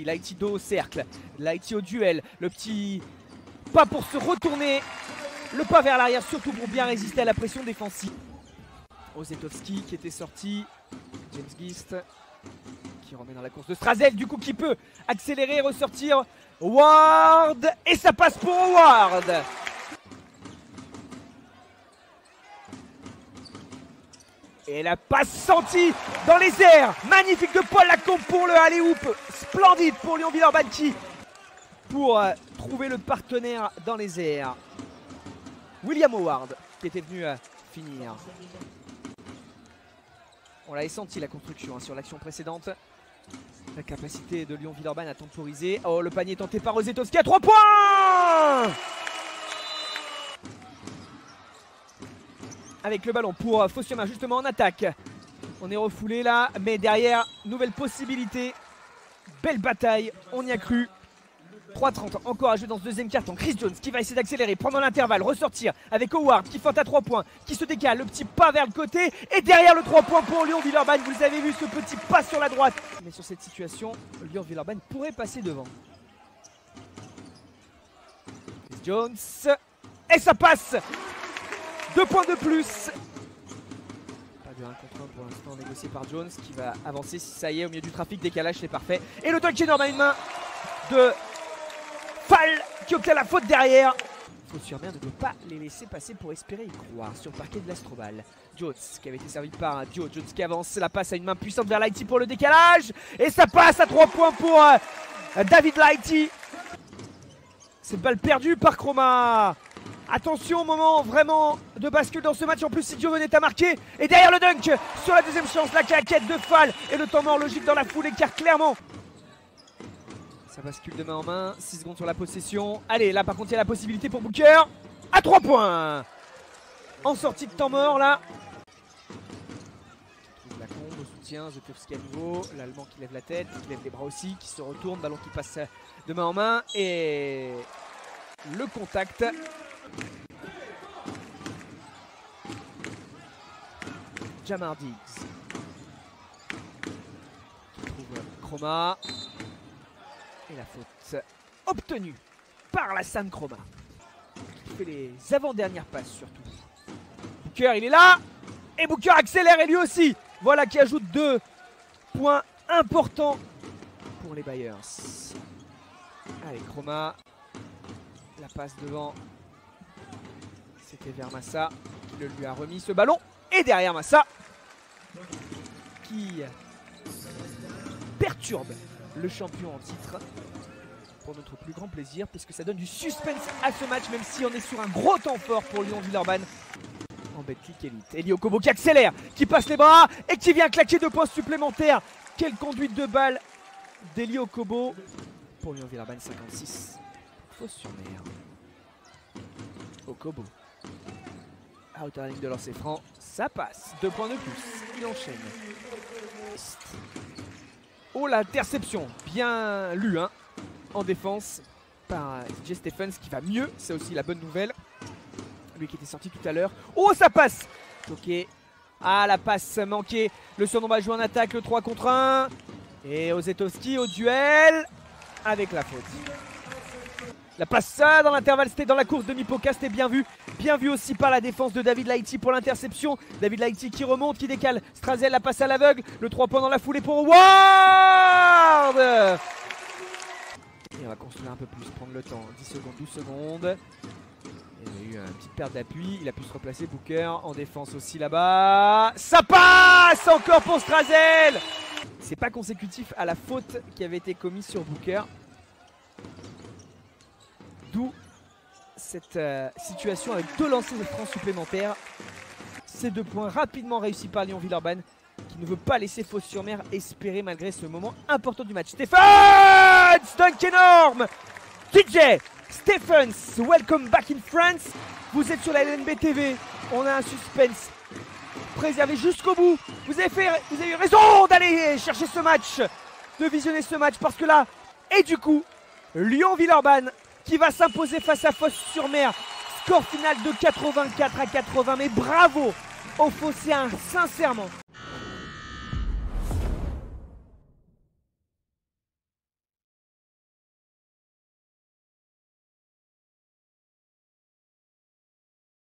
Lighty dos au cercle, Lighty au duel, le petit pas pour se retourner, le pas vers l'arrière surtout pour bien résister à la pression défensive. Ozetowski qui était sorti, James Gist qui remet dans la course de Strazel, du coup qui peut accélérer, ressortir, Ward, et ça passe pour Ward. Et la passe sentie dans les airs, magnifique de Paul Lacombe pour le alley-oop, splendide pour Lyon Villeurbanne qui pour trouver le partenaire dans les airs. William Howard qui était venu finir. On l'avait senti la construction sur l'action précédente. La capacité de Lyon Villeurbanne à temporiser. Oh, le panier tenté par Ozetowski à 3 points. Avec le ballon pour Fossioma justement en attaque. On est refoulé là, mais derrière, nouvelle possibilité. Belle bataille, on y a cru. 3:30 encore à jouer dans ce deuxième quart-temps. Chris Jones qui va essayer d'accélérer pendant l'intervalle, ressortir avec Howard qui feinte à 3 points, qui se décale, le petit pas vers le côté et derrière le 3 points pour Lyon Villeurbanne. Vous avez vu ce petit pas sur la droite. Mais sur cette situation, Lyon Villeurbanne pourrait passer devant. Chris Jones et ça passe. 2 points de plus. Pas de 1 contre 1 pour l'instant négocié par Jones qui va avancer si ça y est au milieu du trafic. Décalage, c'est parfait. Et le dunk énorme à une main de Fall qui obtient la faute derrière. Fos-sur-Mer ne veut pas les laisser passer pour espérer y croire sur le parquet de l'Astrobal. Jones qui avait été servi par Jones qui avance, la passe à une main puissante vers Lighty pour le décalage. Et ça passe à 3 points pour David Lighty. C'est balle perdue par Chroma. Attention au moment vraiment de bascule dans ce match. En plus si Giovanni a marqué. Et derrière le dunk sur la deuxième chance, la claquette de Fall. Et le temps mort logique dans la foulée car clairement ça bascule de main en main. 6 secondes sur la possession. Allez, là par contre il y a la possibilité pour Booker. À 3 points. En sortie de temps mort là. La combe au soutien, Zetowski à nouveau. L'Allemand qui lève la tête, qui lève les bras aussi, qui se retourne. Ballon qui passe de main en main. Et le contact. Jamar Diggs qui trouve Chroma. Et la faute obtenue par la Sam Chroma qui fait les avant-dernières passes surtout. Booker il est là et Booker accélère et lui aussi. Voilà qui ajoute 2 points importants pour les Bayers. Allez Chroma, la passe devant, c'était vers Massa qui le lui a remis ce ballon. Et derrière Massa qui perturbe le champion en titre pour notre plus grand plaisir puisque ça donne du suspense à ce match même si on est sur un gros temps fort pour Lyon Villeurbanne en Betclic Elite. Eli Okobo qui accélère, qui passe les bras et qui vient claquer 2 points supplémentaires. Quelle conduite de balle d'Eli Okobo pour Lyon Villeurbanne 56. Fos-sur-Mer. Okobo. Outer ligne de lancer franc, ça passe. 2 points de plus, il enchaîne. Oh l'interception, bien lu hein, en défense par DJ Stephens qui va mieux, c'est aussi la bonne nouvelle. Lui qui était sorti tout à l'heure. Oh ça passe. Ok. Ah la passe manquée, le surnom va jouer en attaque, le 3 contre 1. Et Ozetowski au duel avec la faute. La passe ça dans l'intervalle, c'était dans la course de Mipoka, c'était bien vu. Bien vu aussi par la défense de David Lighty pour l'interception. David Lighty qui remonte, qui décale. Strazel la passe à l'aveugle. Le 3 points dans la foulée pour Ward. Et on va construire un peu plus, prendre le temps. 10 secondes, 12 secondes. Il y a eu une petite perte d'appui. Il a pu se replacer. Booker en défense aussi là-bas. Ça passe encore pour Strazel. C'est pas consécutif à la faute qui avait été commise sur Booker. D'où cette situation avec 2 lancers de francs supplémentaires. Ces 2 points rapidement réussis par Lyon Villeurbanne qui ne veut pas laisser Fos-sur-Mer espérer malgré ce moment important du match. Stephens, dunk énorme. DJ Stephens, welcome back in France. Vous êtes sur la LNB TV. On a un suspense préservé jusqu'au bout. Vous avez eu raison d'aller chercher ce match, de visionner ce match parce que là, et du coup, Lyon Villeurbanne qui va s'imposer face à Fos-sur-Mer. Score final de 84 à 80. Mais bravo aux Phocéens, sincèrement.